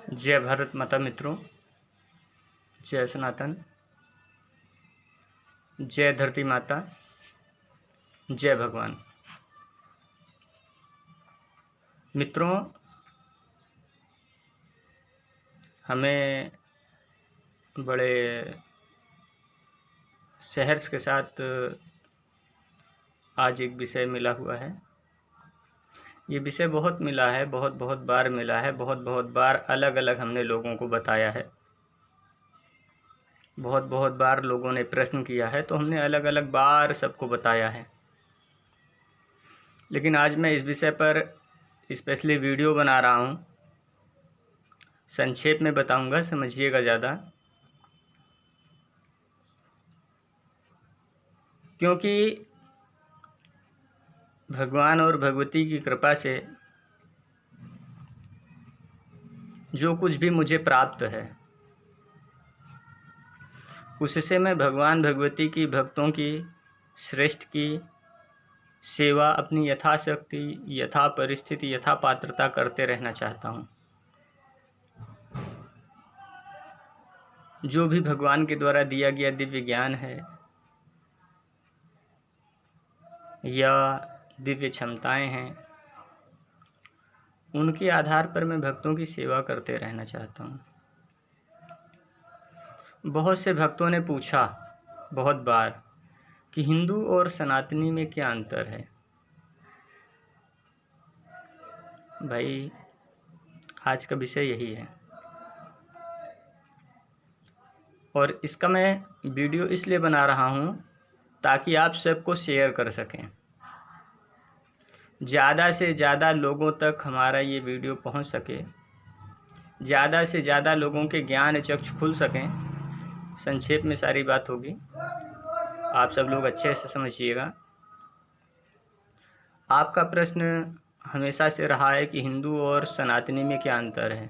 जय भारत माता मित्रों, जय सनातन, जय धरती माता, जय भगवान। मित्रों, हमें बड़े सहर्ष के साथ आज एक विषय मिला हुआ है। ये विषय बहुत मिला है, बहुत बार मिला है, बहुत बार अलग अलग हमने लोगों को बताया है, बहुत बार लोगों ने प्रश्न किया है, तो हमने अलग अलग बार सबको बताया है। लेकिन आज मैं इस विषय पर स्पेशली वीडियो बना रहा हूँ। संक्षेप में बताऊंगा, समझिएगा ज़्यादा, क्योंकि भगवान और भगवती की कृपा से जो कुछ भी मुझे प्राप्त है, उससे मैं भगवान भगवती की भक्तों की श्रेष्ठ की सेवा अपनी यथाशक्ति, यथा परिस्थिति, यथा पात्रता करते रहना चाहता हूँ। जो भी भगवान के द्वारा दिया गया दिव्य ज्ञान है या दिव्य क्षमताएं हैं, उनके आधार पर मैं भक्तों की सेवा करते रहना चाहता हूँ। बहुत से भक्तों ने पूछा बहुत बार कि हिंदू और सनातनी में क्या अंतर है। भाई, आज का विषय यही है और इसका मैं वीडियो इसलिए बना रहा हूँ ताकि आप सबको शेयर कर सकें, ज़्यादा से ज़्यादा लोगों तक हमारा ये वीडियो पहुँच सके, ज़्यादा से ज़्यादा लोगों के ज्ञान चक्षु खुल सकें। संक्षेप में सारी बात होगी, आप सब लोग अच्छे से समझिएगा। आपका प्रश्न हमेशा से रहा है कि हिंदू और सनातनी में क्या अंतर है,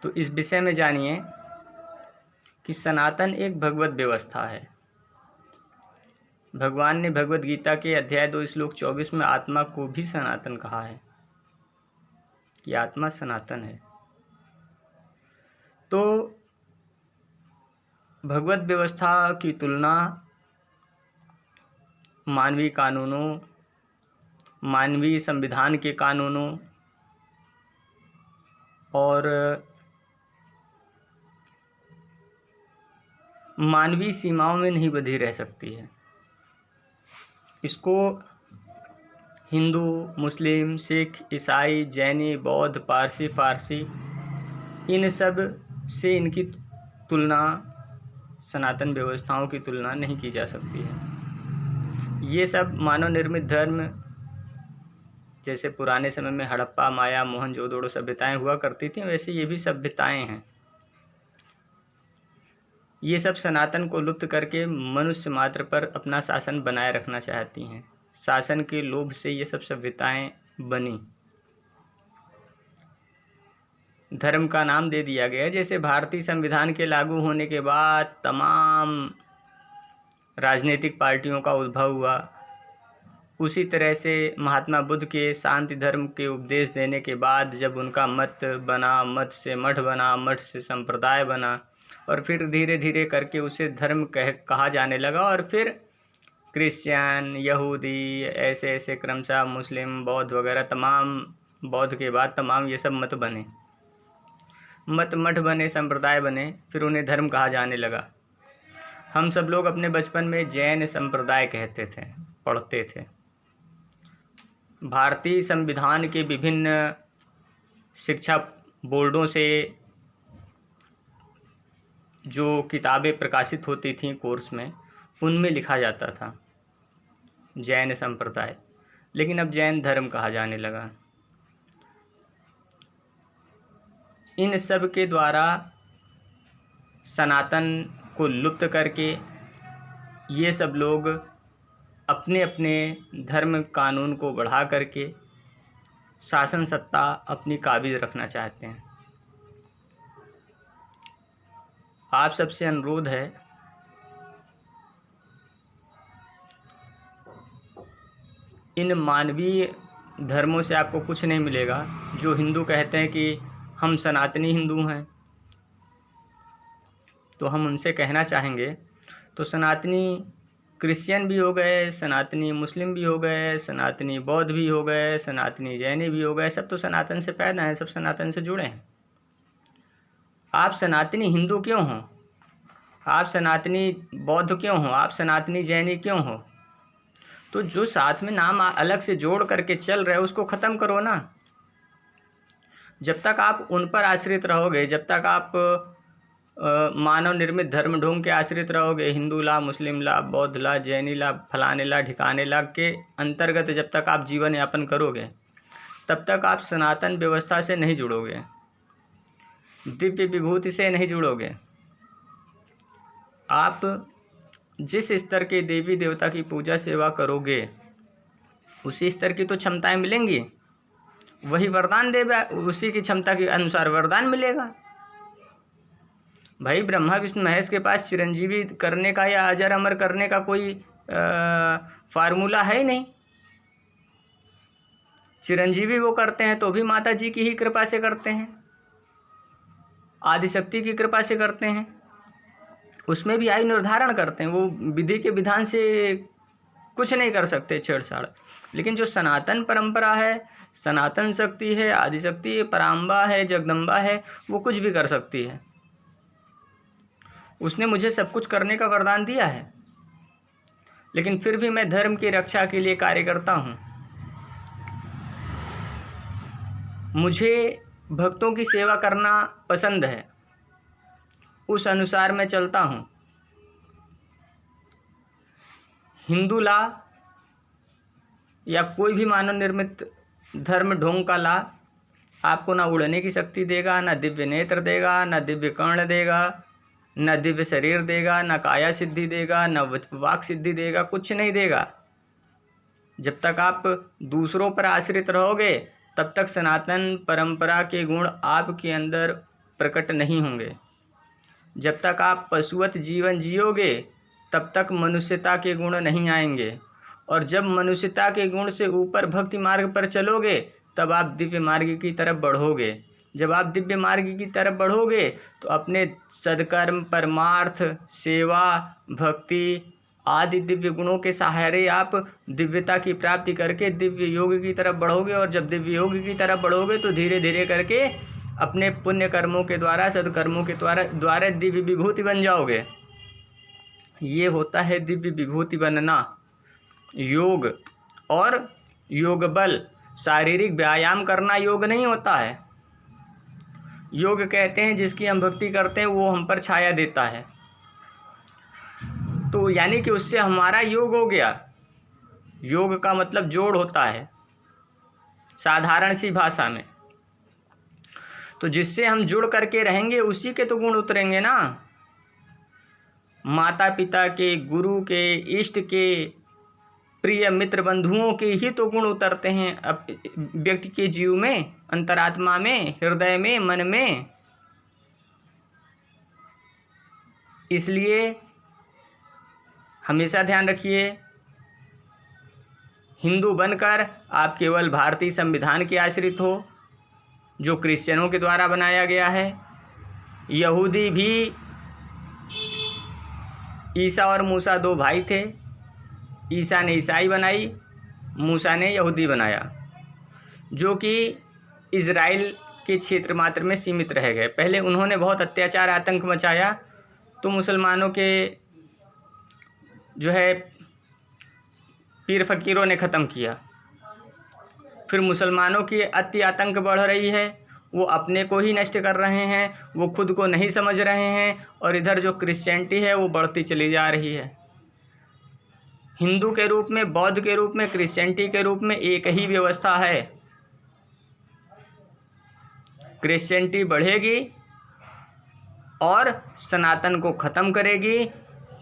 तो इस विषय में जानिए कि सनातन एक भगवत व्यवस्था है। भगवान ने भगवत गीता के अध्याय 2 श्लोक 24 में आत्मा को भी सनातन कहा है कि आत्मा सनातन है। तो भगवत व्यवस्था की तुलना मानवीय कानूनों, मानवीय संविधान के कानूनों और मानवीय सीमाओं में नहीं बंधी रह सकती है। इसको हिंदू, मुस्लिम, सिख, ईसाई, जैनी, बौद्ध, पारसी, फारसी, इन सब से इनकी तुलना, सनातन व्यवस्थाओं की तुलना नहीं की जा सकती है। ये सब मानव निर्मित धर्म, जैसे पुराने समय में हड़प्पा, माया, मोहनजोदड़ो सभ्यताएं हुआ करती थीं, वैसे ये भी सभ्यताएं हैं। ये सब सनातन को लुप्त करके मनुष्य मात्र पर अपना शासन बनाए रखना चाहती हैं। शासन के लोभ से ये सब सभ्यताएं बनी, धर्म का नाम दे दिया गया। जैसे भारतीय संविधान के लागू होने के बाद तमाम राजनीतिक पार्टियों का उद्भव हुआ, उसी तरह से महात्मा बुद्ध के शांति धर्म के उपदेश देने के बाद जब उनका मत बना, मत से मठ बना, मठ से संप्रदाय बना, और फिर धीरे धीरे करके उसे धर्म कहा जाने लगा, और फिर क्रिश्चियन, यहूदी, ऐसे ऐसे क्रमशः मुस्लिम, बौद्ध वगैरह तमाम, बौद्ध के बाद तमाम ये सब मत बने, मठ बने, संप्रदाय बने, फिर उन्हें धर्म कहा जाने लगा। हम सब लोग अपने बचपन में जैन संप्रदाय कहते थे, पढ़ते थे। भारतीय संविधान के विभिन्न शिक्षा बोर्डों से जो किताबें प्रकाशित होती थीं कोर्स में, उनमें लिखा जाता था जैन संप्रदाय, लेकिन अब जैन धर्म कहा जाने लगा। इन सब के द्वारा सनातन को लुप्त करके ये सब लोग अपने अपने धर्म कानून को बढ़ा करके शासन सत्ता अपनी काबिज रखना चाहते हैं। आप सबसे अनुरोध है, इन मानवीय धर्मों से आपको कुछ नहीं मिलेगा। जो हिंदू कहते हैं कि हम सनातनी हिंदू हैं। तो हम उनसे कहना चाहेंगे, तो सनातनी क्रिश्चियन भी हो गए, सनातनी मुस्लिम भी हो गए, सनातनी बौद्ध भी हो गए, सनातनी जैनी भी हो गए, सब तो सनातन से पैदा हैं, सब सनातन से जुड़े हैं। आप सनातनी हिंदू क्यों हो? आप सनातनी बौद्ध क्यों हो? आप सनातनी जैनी क्यों हो? तो जो साथ में नाम अलग से जोड़ करके चल रहे उसको ख़त्म करो ना। जब तक आप उन पर आश्रित रहोगे, जब तक आप मानव निर्मित धर्म ढोंग के आश्रित रहोगे, हिंदू ला, मुस्लिम ला, बौद्ध ला, जैनी ला, फलाने ला, ठिकाने ला के अंतर्गत जब तक आप जीवन यापन करोगे, तब तक आप सनातन व्यवस्था से नहीं जुड़ोगे, दिव्य विभूति से नहीं जुड़ोगे। आप जिस स्तर के देवी देवता की पूजा सेवा करोगे उसी स्तर की तो क्षमताएं मिलेंगी, वही वरदान देगा, उसी की क्षमता के अनुसार वरदान मिलेगा। भाई ब्रह्मा विष्णु महेश के पास चिरंजीवी करने का या अजर अमर करने का कोई फार्मूला है ही नहीं। चिरंजीवी वो करते हैं तो भी माता जी की ही कृपा से करते हैं, आदिशक्ति की कृपा से करते हैं, उसमें भी आयु निर्धारण करते हैं, वो विधि के विधान से कुछ नहीं कर सकते छेड़छाड़। लेकिन जो सनातन परंपरा है, सनातन शक्ति है, आदिशक्ति है, पराम्बा है, जगदम्बा है, वो कुछ भी कर सकती है। उसने मुझे सब कुछ करने का वरदान दिया है, लेकिन फिर भी मैं धर्म की रक्षा के लिए कार्य करता हूँ। मुझे भक्तों की सेवा करना पसंद है, उस अनुसार मैं चलता हूँ। हिंदू ला या कोई भी मानव निर्मित धर्म ढोंग का ला आपको ना उड़ने की शक्ति देगा, ना दिव्य नेत्र देगा, ना दिव्य कर्ण देगा, ना दिव्य शरीर देगा, ना काया सिद्धि देगा, ना वाक सिद्धि देगा, कुछ नहीं देगा। जब तक आप दूसरों पर आश्रित रहोगे तब तक सनातन परंपरा के गुण आपके अंदर प्रकट नहीं होंगे। जब तक आप पशुवत जीवन जियोगे तब तक मनुष्यता के गुण नहीं आएंगे, और जब मनुष्यता के गुण से ऊपर भक्ति मार्ग पर चलोगे तब आप दिव्य मार्ग की तरफ बढ़ोगे। जब आप दिव्य मार्ग की तरफ बढ़ोगे तो अपने सद्कर्म, परमार्थ, सेवा, भक्ति आदि दिव्य गुणों के सहारे आप दिव्यता की प्राप्ति करके दिव्य योग की तरफ बढ़ोगे। और जब दिव्य योग की तरफ बढ़ोगे तो धीरे धीरे करके अपने पुण्य कर्मों के द्वारा, सद्कर्मों के द्वारा दिव्य विभूति बन जाओगे। ये होता है दिव्य विभूति बनना। योग और योग बल, शारीरिक व्यायाम करना योग नहीं होता है। योग कहते हैं जिसकी हम भक्ति करते हैं वो हम पर छाया देता है, तो यानी कि उससे हमारा योग हो गया। योग का मतलब जोड़ होता है साधारण सी भाषा में। तो जिससे हम जुड़ करके रहेंगे उसी के तो गुण उतरेंगे ना। माता पिता के, गुरु के, इष्ट के, प्रिय मित्र बंधुओं के ही तो गुण उतरते हैं अब व्यक्ति के जीव में, अंतरात्मा में, हृदय में, मन में। इसलिए हमेशा ध्यान रखिए, हिंदू बनकर आप केवल भारतीय संविधान के आश्रित हो जो क्रिश्चियनों के द्वारा बनाया गया है। यहूदी भी, ईसा और मूसा दो भाई थे, ईसा ने ईसाई बनाई, मूसा ने यहूदी बनाया, जो कि इज़राइल के क्षेत्र मात्र में सीमित रह गए। पहले उन्होंने बहुत अत्याचार, आतंक मचाया तो मुसलमानों के जो है पीर फकीरों ने ख़त्म किया। फिर मुसलमानों की अति आतंक बढ़ रही है, वो अपने को ही नष्ट कर रहे हैं, वो खुद को नहीं समझ रहे हैं, और इधर जो क्रिश्चियनिटी है वो बढ़ती चली जा रही है। हिंदू के रूप में, बौद्ध के रूप में, क्रिश्चियनिटी के रूप में एक ही व्यवस्था है। क्रिश्चियनिटी बढ़ेगी और सनातन को ख़त्म करेगी,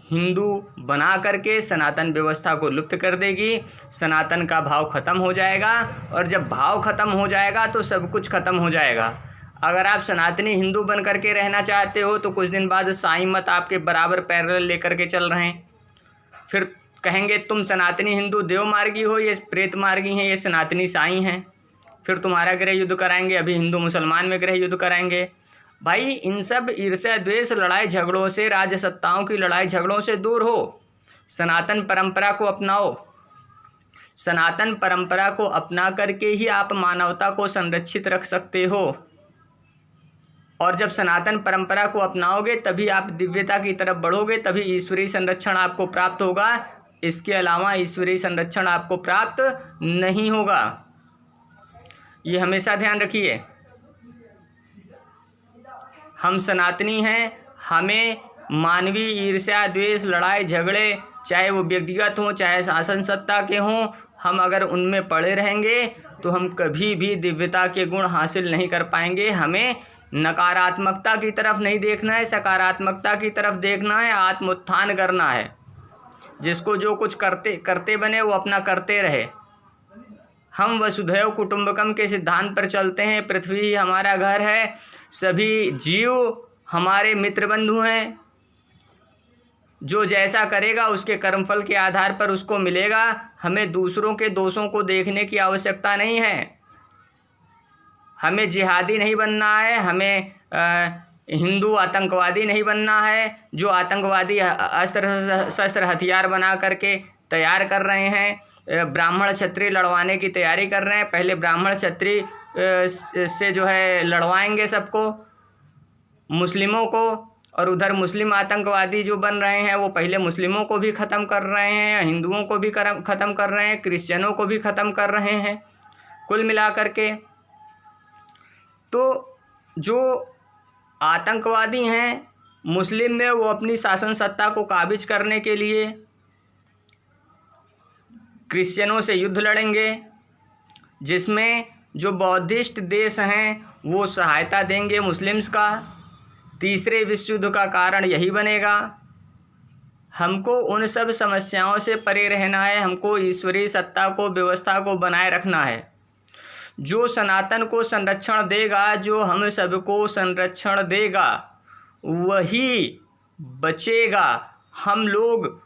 हिंदू बना करके सनातन व्यवस्था को लुप्त कर देगी। सनातन का भाव ख़त्म हो जाएगा, और जब भाव ख़त्म हो जाएगा तो सब कुछ ख़त्म हो जाएगा। अगर आप सनातनी हिंदू बन करके रहना चाहते हो तो कुछ दिन बाद साईं मत आपके बराबर पैरेलल लेकर के चल रहे हैं, फिर कहेंगे तुम सनातनी हिंदू देव मार्गी हो, ये प्रेत मार्गी हैं, ये सनातनी साईं हैं। फिर तुम्हारा गृह युद्ध कराएंगे, अभी हिंदू मुसलमान में गृह युद्ध कराएंगे। भाई इन सब ईर्ष्या द्वेष लड़ाई झगड़ों से, राज्य सत्ताओं की लड़ाई झगड़ों से दूर हो, सनातन परंपरा को अपनाओ। सनातन परंपरा को अपना करके ही आप मानवता को संरक्षित रख सकते हो, और जब सनातन परंपरा को अपनाओगे तभी आप दिव्यता की तरफ बढ़ोगे, तभी ईश्वरीय संरक्षण आपको प्राप्त होगा। इसके अलावा ईश्वरीय संरक्षण आपको प्राप्त नहीं होगा, ये हमेशा ध्यान रखिए। हम सनातनी हैं, हमें मानवीय ईर्ष्या द्वेष लड़ाई झगड़े, चाहे वो व्यक्तिगत हों चाहे शासन सत्ता के हों, हम अगर उनमें पड़े रहेंगे तो हम कभी भी दिव्यता के गुण हासिल नहीं कर पाएंगे। हमें नकारात्मकता की तरफ नहीं देखना है, सकारात्मकता की तरफ देखना है, आत्मोत्थान करना है। जिसको जो कुछ करते बने वो अपना करते रहे। हम वसुधैव कुटुंबकम के सिद्धांत पर चलते हैं। पृथ्वी ही हमारा घर है, सभी जीव हमारे मित्र बंधु हैं। जो जैसा करेगा उसके कर्मफल के आधार पर उसको मिलेगा। हमें दूसरों के दोषों को देखने की आवश्यकता नहीं है। हमें जिहादी नहीं बनना है, हमें हिंदू आतंकवादी नहीं बनना है, जो आतंकवादी अस्त्र शस्त्र हथियार बना करके तैयार कर रहे हैं, ब्राह्मण क्षत्रिय लड़वाने की तैयारी कर रहे हैं। पहले ब्राह्मण क्षत्रिय से जो है लड़वाएंगे सबको, मुस्लिमों को, और उधर मुस्लिम आतंकवादी जो बन रहे हैं वो पहले मुस्लिमों को भी ख़त्म कर रहे हैं, हिंदुओं को भी ख़त्म कर रहे हैं, क्रिश्चियनों को भी ख़त्म कर रहे हैं। कुल मिलाकर के तो जो आतंकवादी हैं मुस्लिम में, वो अपनी शासन सत्ता को काबिज करने के लिए क्रिश्चियनों से युद्ध लड़ेंगे, जिसमें जो बौद्धिस्ट देश हैं वो सहायता देंगे मुस्लिम्स का। तीसरे विश्व युद्ध का कारण यही बनेगा। हमको उन सब समस्याओं से परे रहना है, हमको ईश्वरीय सत्ता को, व्यवस्था को बनाए रखना है। जो सनातन को संरक्षण देगा, जो हम सबको संरक्षण देगा, वही बचेगा। हम लोग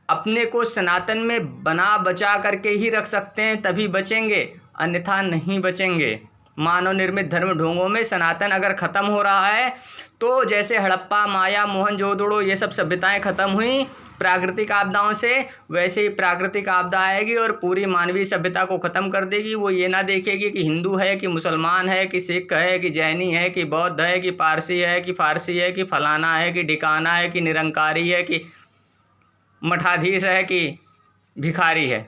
अपने को सनातन में बना बचा करके ही रख सकते हैं, तभी बचेंगे, अन्यथा नहीं बचेंगे। मानव निर्मित धर्म ढोंगों में सनातन अगर ख़त्म हो रहा है तो जैसे हड़प्पा, माया, मोहनजोदड़ो ये सब सभ्यताएं ख़त्म हुई प्राकृतिक आपदाओं से, वैसे ही प्राकृतिक आपदा आएगी और पूरी मानवीय सभ्यता को ख़त्म कर देगी। वो ये ना देखेगी कि हिंदू है कि मुसलमान है कि सिख है कि जैनी है कि बौद्ध है कि पारसी है कि फारसी है कि फलाना है कि ढिकाना है कि निरंकारी है कि मठाधीश है कि भिखारी है।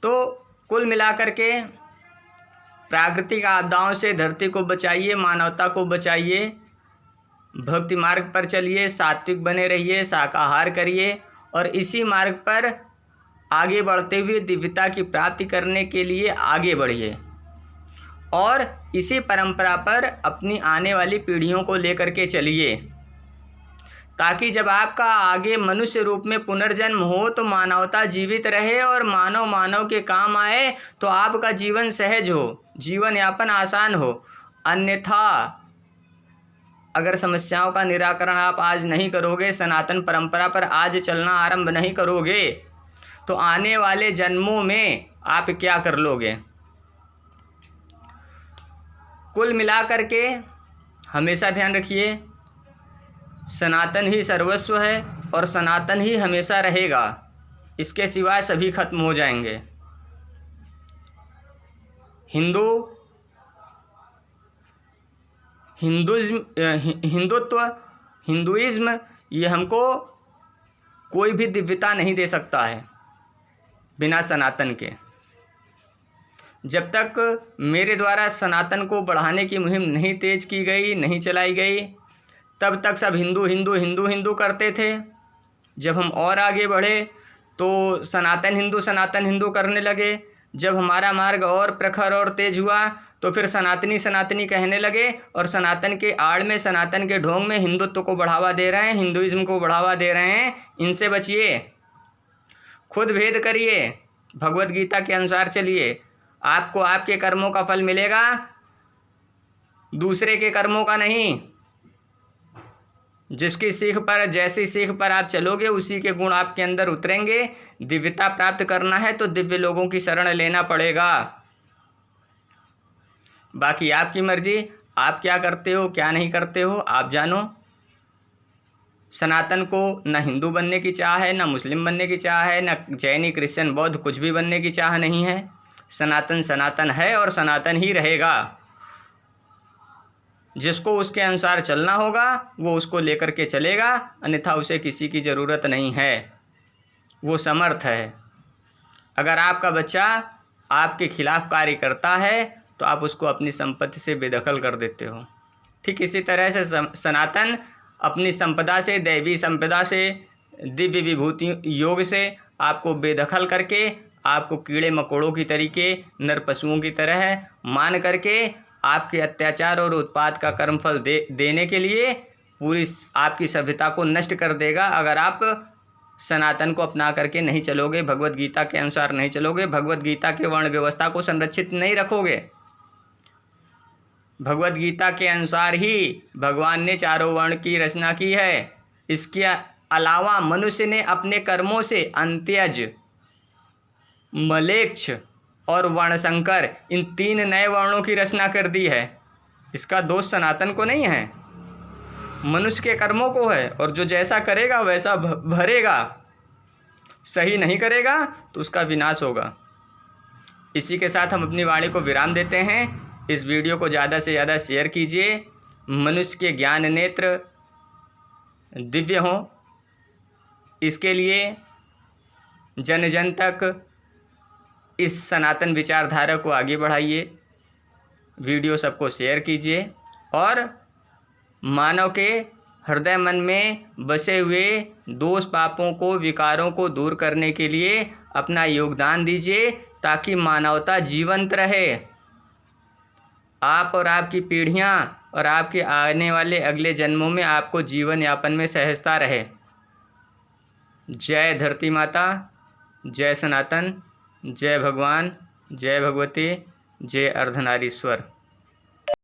तो कुल मिलाकर के प्राकृतिक आपदाओं से धरती को बचाइए, मानवता को बचाइए, भक्ति मार्ग पर चलिए, सात्विक बने रहिए, शाकाहार करिए, और इसी मार्ग पर आगे बढ़ते हुए दिव्यता की प्राप्ति करने के लिए आगे बढ़िए, और इसी परंपरा पर अपनी आने वाली पीढ़ियों को लेकर के चलिए, ताकि जब आपका आगे मनुष्य रूप में पुनर्जन्म हो तो मानवता जीवित रहे और मानव के काम आए, तो आपका जीवन सहज हो, जीवन यापन आसान हो। अन्यथा अगर समस्याओं का निराकरण आप आज नहीं करोगे, सनातन परंपरा पर आज चलना आरंभ नहीं करोगे, तो आने वाले जन्मों में आप क्या कर लोगे। कुल मिलाकर के हमेशा ध्यान रखिए, सनातन ही सर्वस्व है और सनातन ही हमेशा रहेगा, इसके सिवाय सभी खत्म हो जाएंगे। हिंदुइज्म ये हमको कोई भी दिव्यता नहीं दे सकता है बिना सनातन के। जब तक मेरे द्वारा सनातन को बढ़ाने की मुहिम नहीं तेज की गई, नहीं चलाई गई, तब तक सब हिंदू हिंदू हिंदू हिंदू करते थे। जब हम और आगे बढ़े तो सनातन हिंदू करने लगे। जब हमारा मार्ग और प्रखर और तेज हुआ तो फिर सनातनी कहने लगे, और सनातन के आड़ में, सनातन के ढोंग में हिंदुत्व को बढ़ावा दे रहे हैं, हिंदुइज्म को बढ़ावा दे रहे हैं। इनसे बचिए, खुद भेद करिए, भगवत गीता के अनुसार चलिए, आपको आपके कर्मों का फल मिलेगा, दूसरे के कर्मों का नहीं। जिसकी सीख पर, जैसी सीख पर आप चलोगे उसी के गुण आपके अंदर उतरेंगे। दिव्यता प्राप्त करना है तो दिव्य लोगों की शरण लेना पड़ेगा। बाकी आपकी मर्जी, आप क्या करते हो क्या नहीं करते हो आप जानो। सनातन को न हिंदू बनने की चाह है, न मुस्लिम बनने की चाह है, न जैनी क्रिश्चियन बौद्ध कुछ भी बनने की चाह नहीं है। सनातन सनातन है और सनातन ही रहेगा। जिसको उसके अनुसार चलना होगा वो उसको लेकर के चलेगा, अन्यथा उसे किसी की ज़रूरत नहीं है, वो समर्थ है। अगर आपका बच्चा आपके खिलाफ कार्य करता है तो आप उसको अपनी संपत्ति से बेदखल कर देते हो। ठीक इसी तरह से सनातन अपनी संपदा से, दैवी संपदा से, दिव्य विभूति योग से आपको बेदखल करके, आपको कीड़े मकोड़ों की तरीके, नर पशुओं की तरह मान करके आपके अत्याचार और उत्पात का कर्मफल देने के लिए पूरी आपकी सभ्यता को नष्ट कर देगा। अगर आप सनातन को अपना करके नहीं चलोगे, भगवत गीता के अनुसार नहीं चलोगे, भगवत गीता के वर्ण व्यवस्था को संरक्षित नहीं रखोगे। भगवत गीता के अनुसार ही भगवान ने चारों वर्ण की रचना की है। इसके अलावा मनुष्य ने अपने कर्मों से अंत्यज, मलेच्छ और वर्णशंकर इन 3 नए वर्णों की रचना कर दी है। इसका दोष सनातन को नहीं है, मनुष्य के कर्मों को है। और जो जैसा करेगा वैसा भरेगा, सही नहीं करेगा तो उसका विनाश होगा। इसी के साथ हम अपनी वाणी को विराम देते हैं। इस वीडियो को ज़्यादा से ज़्यादा शेयर कीजिए। मनुष्य के ज्ञान नेत्र दिव्य हों, इसके लिए जन जन तक इस सनातन विचारधारा को आगे बढ़ाइए। वीडियो सबको शेयर कीजिए और मानव के हृदय मन में बसे हुए दोष पापों को, विकारों को दूर करने के लिए अपना योगदान दीजिए, ताकि मानवता जीवंत रहे। आप और आपकी पीढ़ियां और आपके आने वाले अगले जन्मों में आपको जीवन यापन में सहजता रहे। जय धरती माता, जय सनातन, जय भगवान, जय भगवती, जय अर्धनारीश्वर।